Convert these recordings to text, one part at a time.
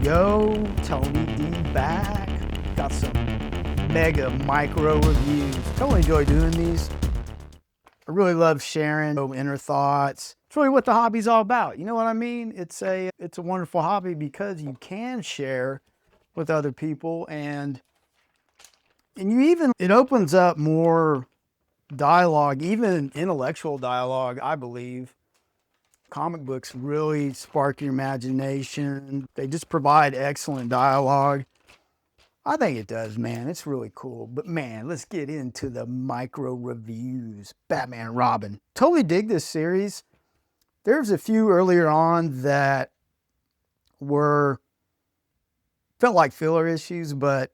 Yo, Tony D back. Got some mega micro reviews. Totally enjoy doing these. I really love sharing inner thoughts. It's really what the hobby's all about. You know what I mean? It's a wonderful hobby because you can share with other people and it opens up more dialogue, even intellectual dialogue, I believe. Comic books really spark your imagination. They just provide excellent dialogue. I think it does, man. It's really cool. But man, let's get into the micro reviews. Batman and Robin. Totally dig this series. There's a few earlier on that felt like filler issues, but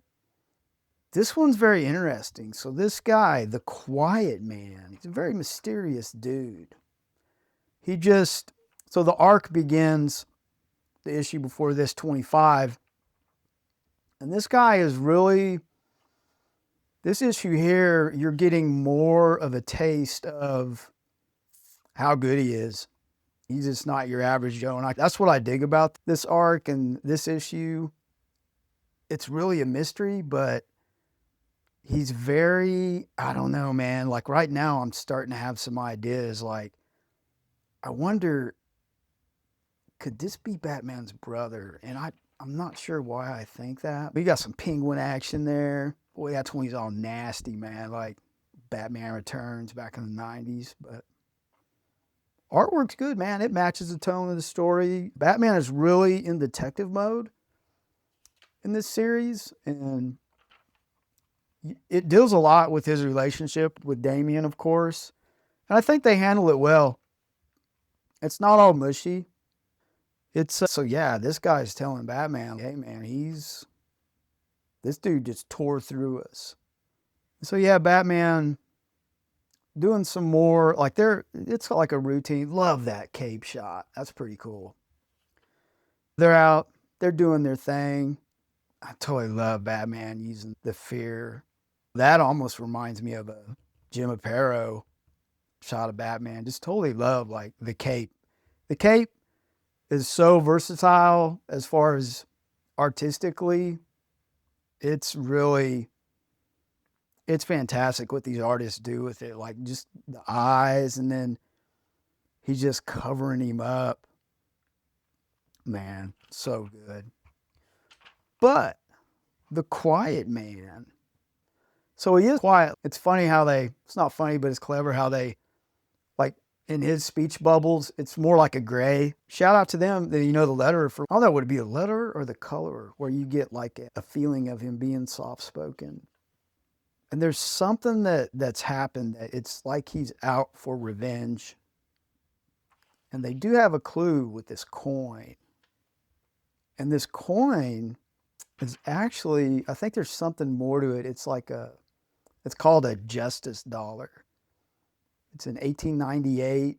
this one's very interesting. So this guy, the Quiet Man, he's a very mysterious dude. So the arc begins, the issue before this, 25. And this guy is really, this issue here, you're getting more of a taste of how good he is. He's just not your average Joe. And that's what I dig about this arc and this issue. It's really a mystery, but he's very, I don't know, man. Like right now, I'm starting to have some ideas. Like, I wonder, could this be Batman's brother? And I'm not sure why I think that. We got some penguin action there. Boy, that's when he's all nasty, man. Like Batman Returns back in the 90s. But artwork's good, man. It matches the tone of the story. Batman is really in detective mode in this series. And it deals a lot with his relationship with Damian, of course. And I think they handle it well. It's not all mushy. So yeah, this guy's telling Batman, hey man, this dude just tore through us. So yeah, Batman doing some more, it's like a routine. Love that cape shot. That's pretty cool. They're out, they're doing their thing. I totally love Batman using the fear. That almost reminds me of a Jim Aparo shot of Batman. Just totally love like the cape. The cape is so versatile as far as artistically. It's fantastic what these artists do with it. Like just the eyes, and then he's just covering him up. Man, so good. But the Quiet Man. So he is quiet. It's funny how it's not funny, but it's clever how they, like in his speech bubbles, it's more like a gray. Shout out to them. The letter I don't know, would it be a letter or the color where you get like a feeling of him being soft-spoken. And there's something that's happened that it's like he's out for revenge. And they do have a clue with this coin. And this coin is actually, I think there's something more to it. It's called a justice dollar. It's an 1898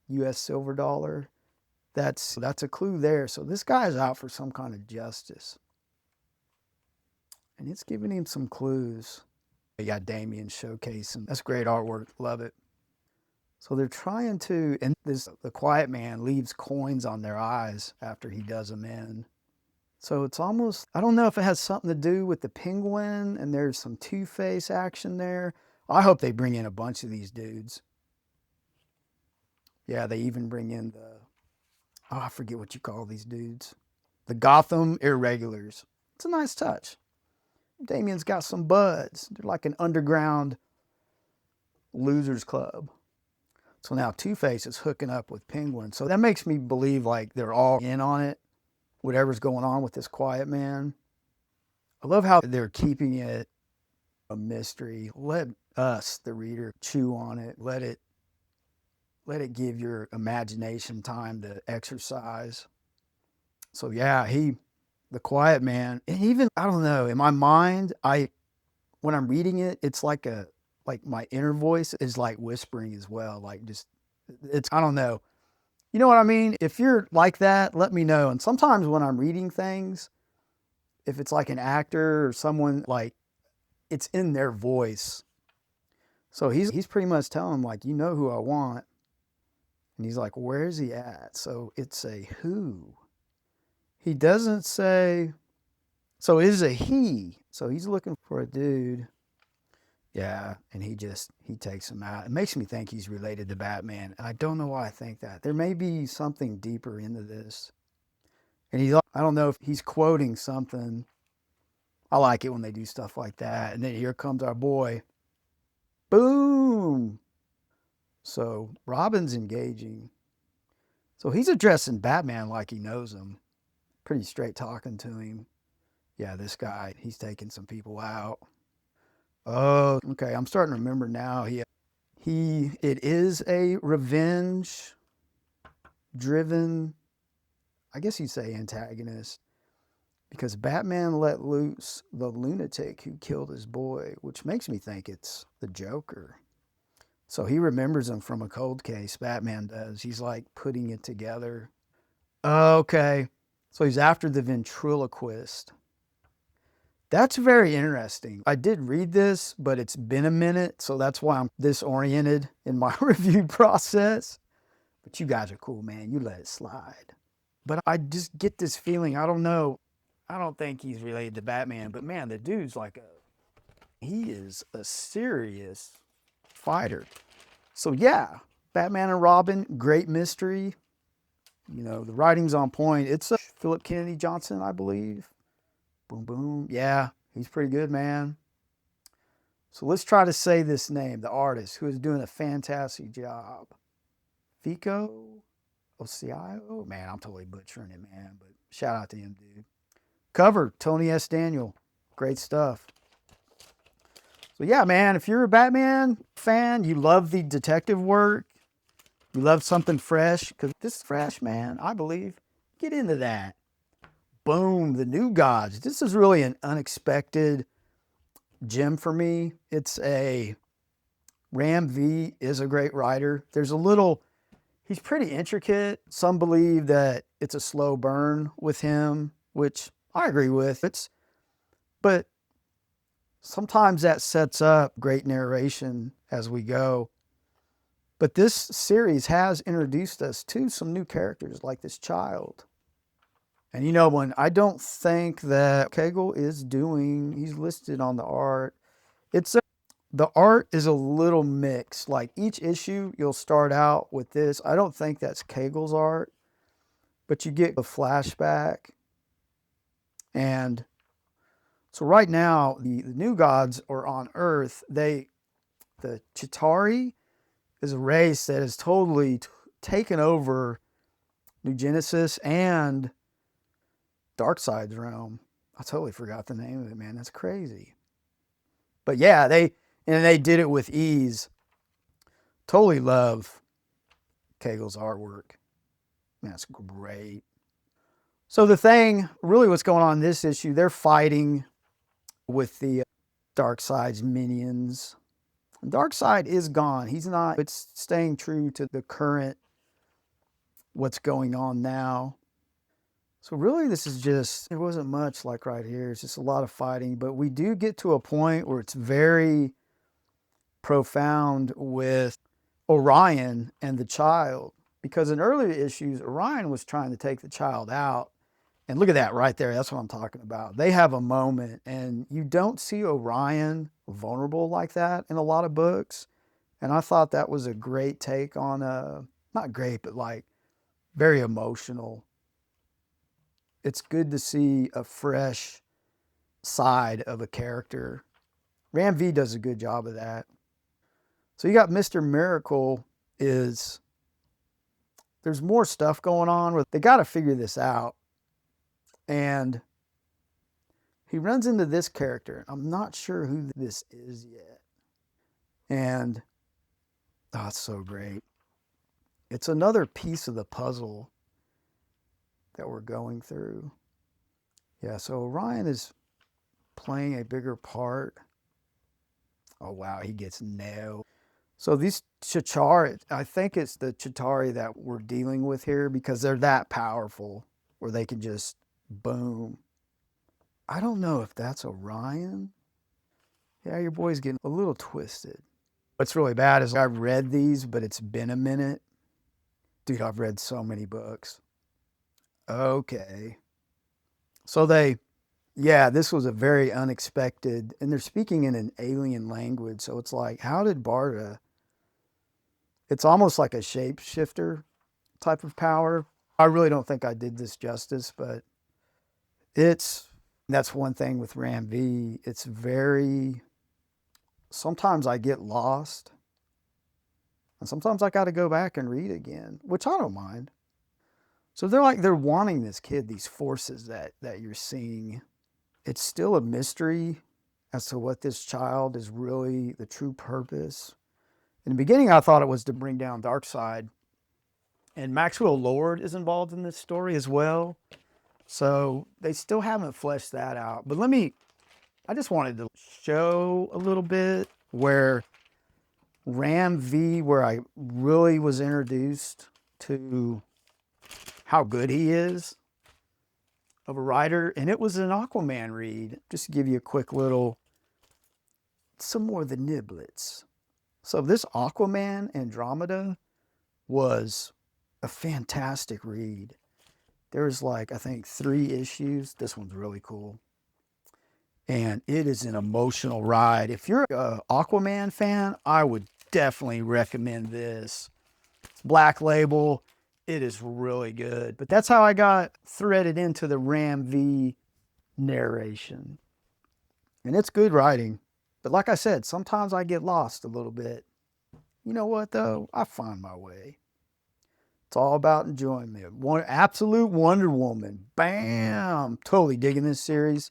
US silver dollar. That's a clue there. So this guy is out for some kind of justice. And it's giving him some clues. You got Damian showcasing. That's great artwork. Love it. So they're trying to, and the Quiet Man leaves coins on their eyes after he does them in. So it's almost, I don't know if it has something to do with the Penguin and there's some Two-Face action there. I hope they bring in a bunch of these dudes. Yeah, they even bring in I forget what you call these dudes. The Gotham Irregulars. It's a nice touch. Damian's got some buds. They're like an underground losers club. So now Two-Face is hooking up with Penguin. So that makes me believe like they're all in on it. Whatever's going on with this Quiet Man. I love how they're keeping it a mystery. Let us, the reader, chew on it. Let it give your imagination time to exercise. So yeah, the Quiet Man, and even, I don't know, in my mind, when I'm reading it, it's like my inner voice is like whispering as well. Like just, I don't know. You know what I mean? If you're like that, let me know. And sometimes when I'm reading things, if it's like an actor or someone, like it's in their voice. So he's pretty much telling him like, you know who I want. And he's like, where's he at? So it's a who. He doesn't say, so it is a he. So he's looking for a dude. Yeah, and he takes him out. It makes me think he's related to Batman. I don't know why I think that. There may be something deeper into this. And I don't know if he's quoting something. I like it when they do stuff like that. And then here comes our boy. Boom. So Robin's engaging. So he's addressing Batman like he knows him. Pretty straight talking to him. Yeah, this guy, he's taking some people out. Oh, okay. I'm starting to remember now. It is a revenge driven, I guess you'd say antagonist, because Batman let loose the lunatic who killed his boy, which makes me think it's the Joker. So he remembers him from a cold case. Batman does. He's like putting it together. Okay. So he's after the ventriloquist. That's very interesting. I did read this, but it's been a minute, so that's why I'm disoriented in my review process. But you guys are cool, man. You let it slide. But I just get this feeling, I don't know. I don't think he's related to Batman, but man, the dude's he is a serious fighter. So yeah, Batman and Robin, great mystery. You know, the writing's on point. It's Phillip Kennedy Johnson, I believe. Boom, boom. Yeah, he's pretty good, man. So let's try to say this name, the artist, who is doing a fantastic job. Fico, Ossio. Man, I'm totally butchering it, man. But shout out to him, dude. Cover, Tony S. Daniel. Great stuff. So yeah, man, if you're a Batman fan, you love the detective work, you love something fresh, because this is fresh, man, I believe. Get into that. Boom, the New Gods. This is really an unexpected gem for me. Ram V is a great writer. He's pretty intricate. Some believe that it's a slow burn with him, which I agree with. But sometimes that sets up great narration as we go. But this series has introduced us to some new characters like this child. And you know, I don't think that Cagle he's listed on the art. The art is a little mixed. Like each issue, you'll start out with this. I don't think that's Cagle's art, but you get a flashback. And so right now, the New Gods are on Earth. The Chitauri is a race that has totally taken over New Genesis and Darkseid's realm. I totally forgot the name of it, man. That's crazy. But yeah, they did it with ease. Totally love Cagle's artwork. Man, that's great. So the thing, really what's going on in this issue, they're fighting with the Darkseid's minions. Darkseid is gone. It's staying true to the current, what's going on now. So really there wasn't much like right here. It's just a lot of fighting, but we do get to a point where it's very profound with Orion and the child. Because in earlier issues, Orion was trying to take the child out. And look at that right there. That's what I'm talking about. They have a moment, and you don't see Orion vulnerable like that in a lot of books. And I thought that was a great take on not great, but like very emotional. It's good to see a fresh side of a character. Ram V does a good job of that. So you got Mr. Miracle there's more stuff going on. They got to figure this out. And he runs into this character. I'm not sure who this is yet. And, oh, it's so great. It's another piece of the puzzle that we're going through. Yeah, so Orion is playing a bigger part. Oh, wow, he gets nailed. So these Chitauri, I think it's the Chitauri that we're dealing with here because they're that powerful where they can just boom. I don't know if that's Orion. Yeah, your boy's getting a little twisted. What's really bad is I've read these, but it's been a minute. Dude, I've read so many books. Okay. So this was a very unexpected, and they're speaking in an alien language. So it's like, how did Barta? It's almost like a shapeshifter type of power. I really don't think I did this justice, but that's one thing with Ram V. It's very, sometimes I get lost, and sometimes I got to go back and read again, which I don't mind. So they're wanting this kid, these forces that you're seeing. It's still a mystery as to what this child is really the true purpose. In the beginning, I thought it was to bring down Darkseid, and Maxwell Lord is involved in this story as well. So they still haven't fleshed that out. But I just wanted to show a little bit where Ram V, where I really was introduced to how good he is of a writer. And it was an Aquaman read. Just to give you a quick little, some more of the niblets. So this Aquaman Andromeda was a fantastic read. There's like, I think 3 issues. This one's really cool. And it is an emotional ride. If you're an Aquaman fan, I would definitely recommend this. It's Black Label. It is really good. But that's how I got threaded into the Ram V narration. And it's good writing. But like I said, sometimes I get lost a little bit. You know what, though? I find my way. It's all about enjoyment. One absolute Wonder Woman. Bam! Totally digging this series.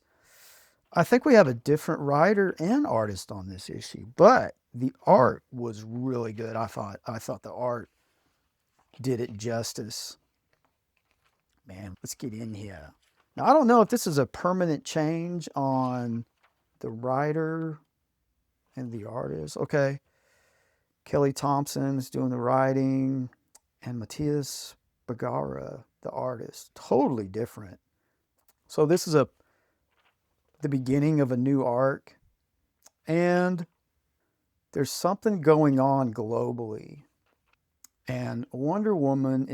I think we have a different writer and artist on this issue, but the art was really good. I thought the art did it justice. Man, let's get in here. Now, I don't know if this is a permanent change on the writer and the artist. Okay. Kelly Thompson is doing the writing, and Matias Bergara, the artist. Totally different. So this is the beginning of a new arc, and there's something going on globally. And Wonder Woman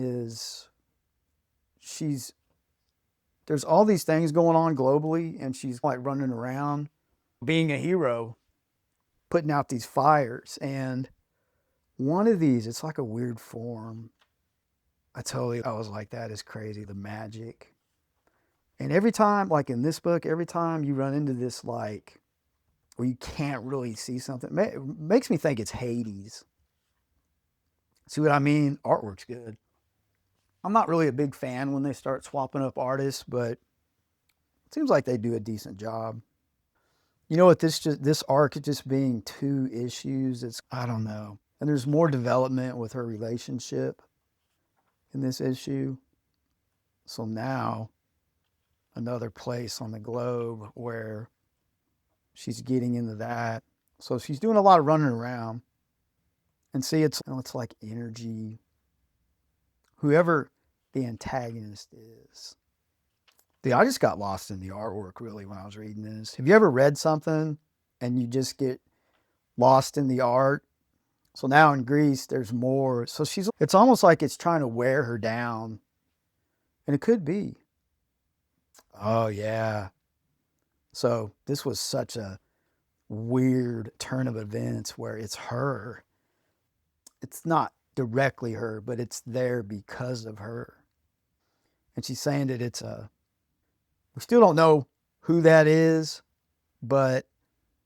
there's all these things going on globally, and she's like running around being a hero, putting out these fires. And one of these, it's like a weird form. I was like, that is crazy, the magic. And every time, like in this book, every time you run into this, like, where you can't really see something, it makes me think it's Hades. See what I mean? Artwork's good. I'm not really a big fan when they start swapping up artists, but it seems like they do a decent job. You know what? This arc just being 2 issues, I don't know. And there's more development with her relationship in this issue. So now, another place on the globe where she's getting into that. So she's doing a lot of running around. And see, it's like energy. Whoever the antagonist is. I just got lost in the artwork really when I was reading this. Have you ever read something and you just get lost in the art? So now in Greece, there's more. So it's almost like it's trying to wear her down. And it could be. Oh, yeah. So this was such a weird turn of events where it's her. It's not directly her, but it's there because of her. And she's saying that we still don't know who that is, but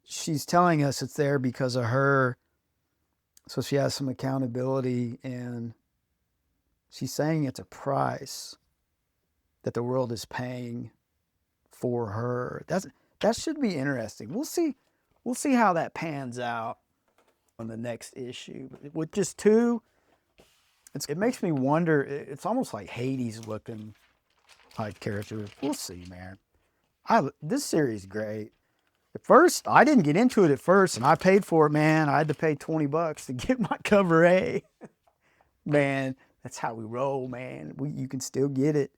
she's telling us it's there because of her. So she has some accountability, and she's saying it's a price that the world is paying for her. That should be interesting. We'll see how that pans out on the next issue. With just 2, it makes me wonder. It's almost like Hades looking type character. We'll see, man. This series is great. At first, I didn't get into it at first, and I paid for it, man. I had to pay $20 to get my cover A. Man, that's how we roll, man. You can still get it.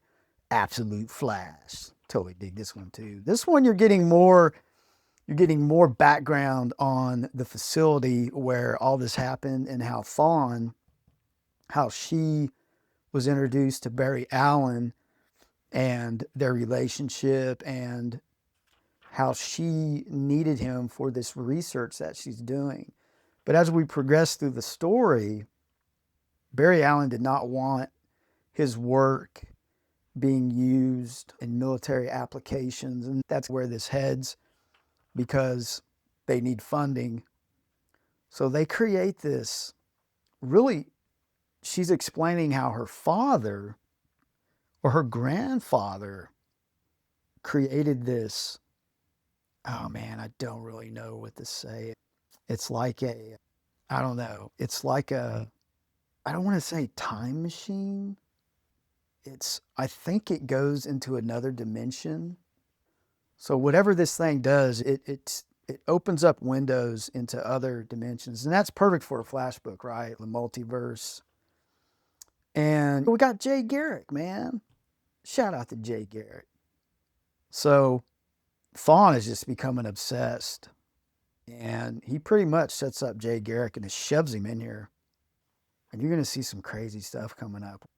Absolute Flash. Totally dig this one too. This one you're getting more background on the facility where all this happened, and how she was introduced to Barry Allen, and their relationship and how she needed him for this research that she's doing. But as we progress through the story, Barry Allen did not want his work being used in military applications, and that's where this heads because they need funding. So they create this really, she's explaining how her father or her grandfather created this. Oh man, I don't really know what to say. It's like I don't know. It's like I don't want to say time machine. I think it goes into another dimension. So whatever this thing does, it opens up windows into other dimensions. And that's perfect for a flash book, right? The multiverse. And we got Jay Garrick, man. Shout out to Jay Garrick. So Thawne is just becoming obsessed. And he pretty much sets up Jay Garrick and just shoves him in here. And you're going to see some crazy stuff coming up.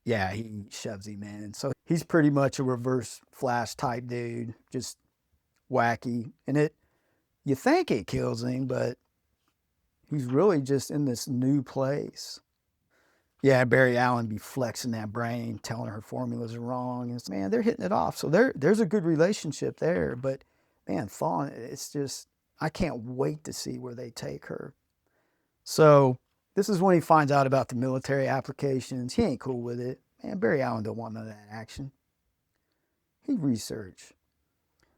Yeah, he shoves him in. So he's pretty much a reverse Flash type dude, just wacky. And you think it kills him, but he's really just in this new place. Yeah, Barry Allen be flexing that brain, telling her formulas are wrong. And man, they're hitting it off. So there's a good relationship there. But man, Thawne, it's just, I can't wait to see where they take her. So this is when he finds out about the military applications. He ain't cool with it. Man, Barry Allen don't want none of that action. He researched.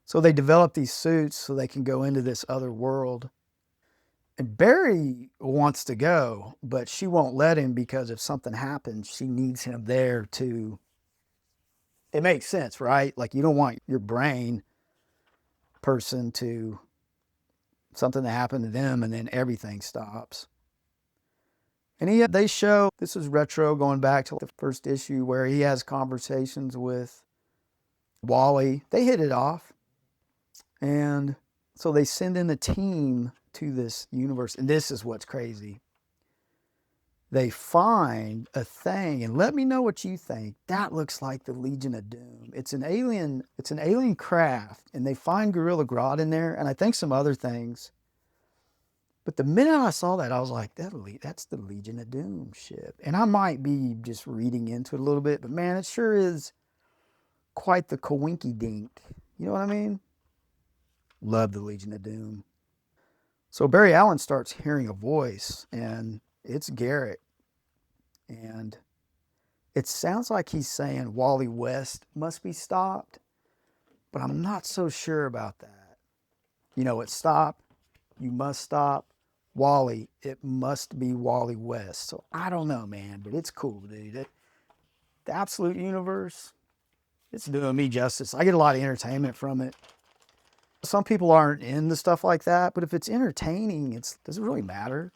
So they develop these suits so they can go into this other world. And Barry wants to go, but she won't let him because if something happens, she needs him there to... It makes sense, right? Like you don't want your brain person to... something to happen to them and then everything stops. And they show, this is retro going back to the first issue where he has conversations with Wally. They hit it off. And so they send in a team to this universe. And this is what's crazy. They find a thing, and let me know what you think. That looks like the Legion of Doom. It's an alien craft, and they find Gorilla Grodd in there, and I think some other things. But the minute I saw that, I was like, that's the Legion of Doom ship. And I might be just reading into it a little bit, but man, it sure is quite the coinky dink. You know what I mean? Love the Legion of Doom. So Barry Allen starts hearing a voice, and it's Garrett. And it sounds like he's saying Wally West must be stopped, but I'm not so sure about that. You know, it's stop, you must stop. Wally, it must be Wally West. So I don't know, man, but it's cool, dude. The Absolute Universe, it's doing me justice. I get a lot of entertainment from it. Some people aren't into stuff like that, but if it's entertaining, does it really matter?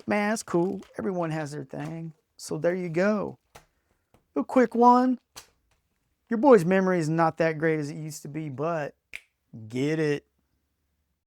Man, it's cool. Everyone has their thing. So there you go. A quick one. Your boy's memory is not that great as it used to be, but get it.